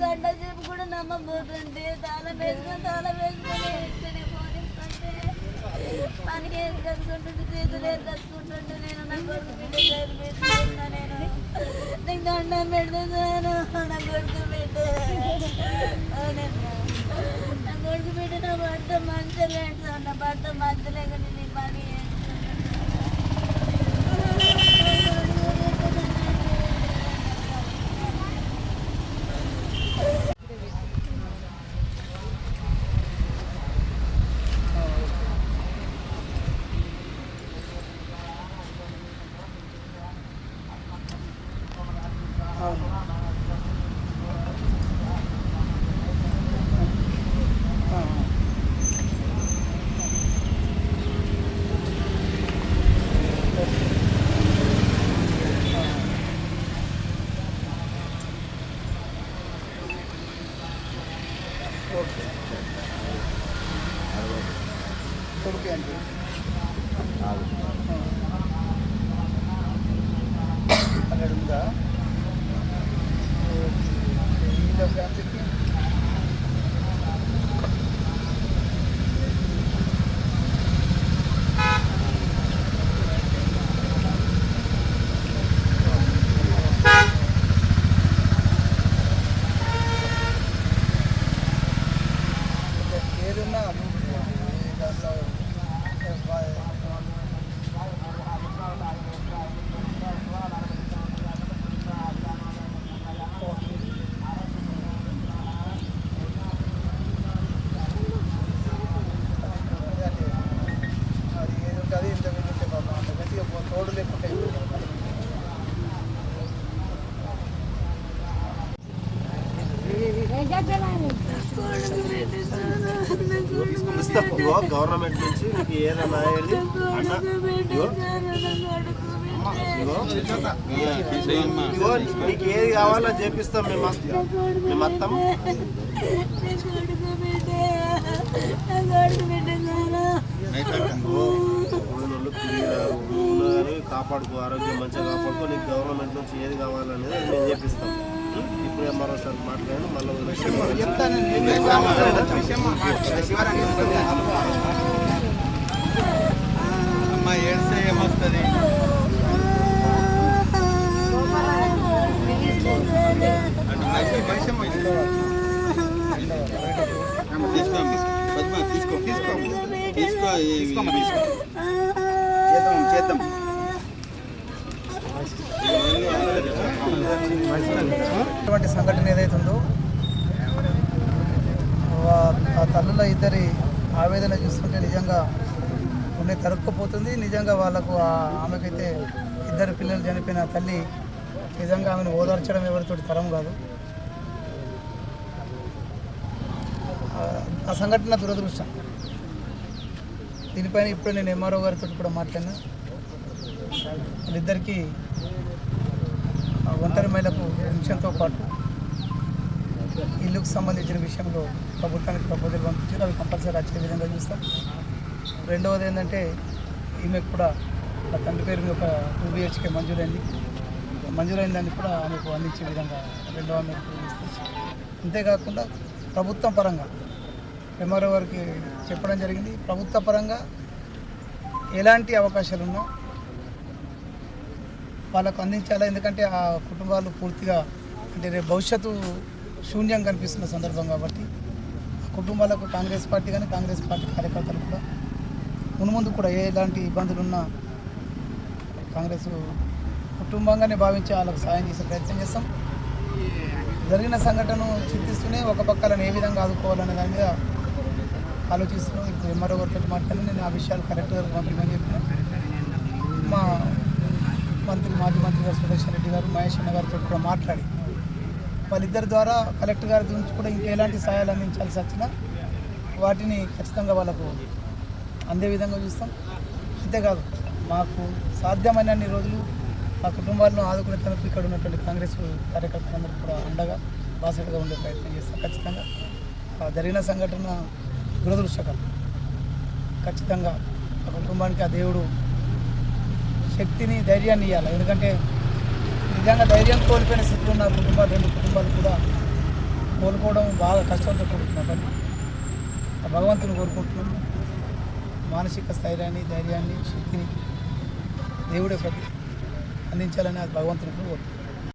గంట సేపు కూడా నమ్మబోతుంటే తాళం వేసుకొని ఇక్కడే పోనిస్తుంటే పనికి ఏం కలుసుకుంటుంటే చేతులు ఏం కలుసుకుంటుంటే నేను నా కొడుకు బిడ్డ పెట్టుకున్నా నేను నీకు దండం పెడతాను నా కొడుకు బిడ్డ నా కొడుకు బిడ్డ నా భర్త మంచలేంటి నా భర్త మంచలేక నేను ఈ పని గవర్నమెంట్ నుంచి మీకు ఏదైనా మీకు ఏది కావాలో చేపిస్తాం మేము మొత్తం కాపాడుకో ఆరోగ్యం మంచిగా కాపాడుకో నీకు గవర్నమెంట్ నుంచి ఏది కావాలనేది మేము చేపిస్తాం ఇప్పుడు ఎంఆర్ఓ సార్ మాట్లాడాను మళ్ళీ అమ్మ ఏడ్స్తే ఏమొస్తుంది తీసుకో తీసుకో తీసుకో చేద్దాం ఇటువంటి సంఘటన ఏదైతే ఉందో ఆ తల్లుల ఇద్దరి ఆవేదన చూస్తుంటే నిజంగా ఉండే తరుక్కుపోతుంది. నిజంగా వాళ్ళకు ఆమెకైతే ఇద్దరు పిల్లలు చనిపోయిన తల్లి నిజంగా ఆమెను ఓదార్చడం ఎవరితోటి తరం కాదు. ఆ సంఘటన దురదృష్టం. దీనిపైన ఇప్పుడు నేను ఎంఆర్ఓ గారితో కూడా మాట్లాడినా. వాళ్ళిద్దరికీ ఒంటరి మహిళకు పెన్షన్తో పాటు ఇల్లుకు సంబంధించిన విషయంలో ప్రభుత్వానికి ప్రపోజల్ పంపించారు, అవి కంపల్సరీ వచ్చే విధంగా చూస్తాం. రెండవది ఏంటంటే ఈమెకు కూడా ఆ తండ్రి పేరు మీద ఒక 2 BHK మంజూరైన దాన్ని కూడా ఆమెకు అందించే విధంగా రెండవ ఆమెకు ఇస్తాం. అంతేకాకుండా ప్రభుత్వం పరంగా ఎంఆర్ఓ వారికి చెప్పడం జరిగింది. ప్రభుత్వ పరంగా ఎలాంటి అవకాశాలు ఉన్నా వాళ్ళకు అందించాలా. ఎందుకంటే ఆ కుటుంబాలు పూర్తిగా అంటే రేపు భవిష్యత్తు శూన్యం కనిపిస్తున్న సందర్భం కాబట్టి ఆ కుటుంబాలకు కాంగ్రెస్ పార్టీ కానీ కాంగ్రెస్ పార్టీ కార్యకర్తలు కూడా మున్ముందు కూడా ఎలాంటి ఇబ్బందులు ఉన్నా కాంగ్రెస్ కుటుంబంగానే భావించి వాళ్ళకు సాయం చేసే ప్రయత్నం చేస్తాం. జరిగిన సంఘటనను చింతిస్తూనే ఒక పక్కలను ఏ విధంగా ఆదుకోవాలనే దాని మీద ఆలోచిస్తున్నాం. ఇప్పుడు ఎంఆర్ఓ గారితో మాట్లాడి నేను ఆ విషయాలు కలెక్టర్ గారికి పంపించమని చెప్పిన మా మాజీ మంత్రి గారు సుదర్శన్ రెడ్డి గారు, మహేష్ అన్న గారితో కూడా మాట్లాడి వాళ్ళిద్దరి ద్వారా కలెక్టర్ గారి నుంచి కూడా ఇంకెలాంటి సహాయాలు అందించాల్సి వచ్చినా వాటిని ఖచ్చితంగా వాళ్ళకు అందే విధంగా చూస్తాం. అంతేకాదు మాకు సాధ్యమైనన్ని రోజులు ఆ కుటుంబాలను ఆదుకునే తనకు ఇక్కడ ఉన్నటువంటి కాంగ్రెస్ కార్యకర్తలందరూ కూడా అండగా బాసటగా ఉండే ప్రయత్నం చేస్తాం. ఖచ్చితంగా జరిగిన సంఘటన దురదృష్టకరం. ఖచ్చితంగా ఆ కుటుంబానికి ఆ దేవుడు శక్తిని, ధైర్యాన్ని ఇవ్వాలి. ఎందుకంటే నిజంగా ధైర్యం కోల్పోయిన స్థితిలో ఉన్న రెండు కుటుంబాలు కూడా కోలుకోవడం బాగా కష్టంతో కూడుకున్న పని. ఆ భగవంతుని కోరుకుంటున్నాను. మానసిక స్థైర్యాన్ని, ధైర్యాన్ని, శక్తిని దేవుడే ప్రతి అందించాలని అది భగవంతుని కోరుకుంటున్నాను.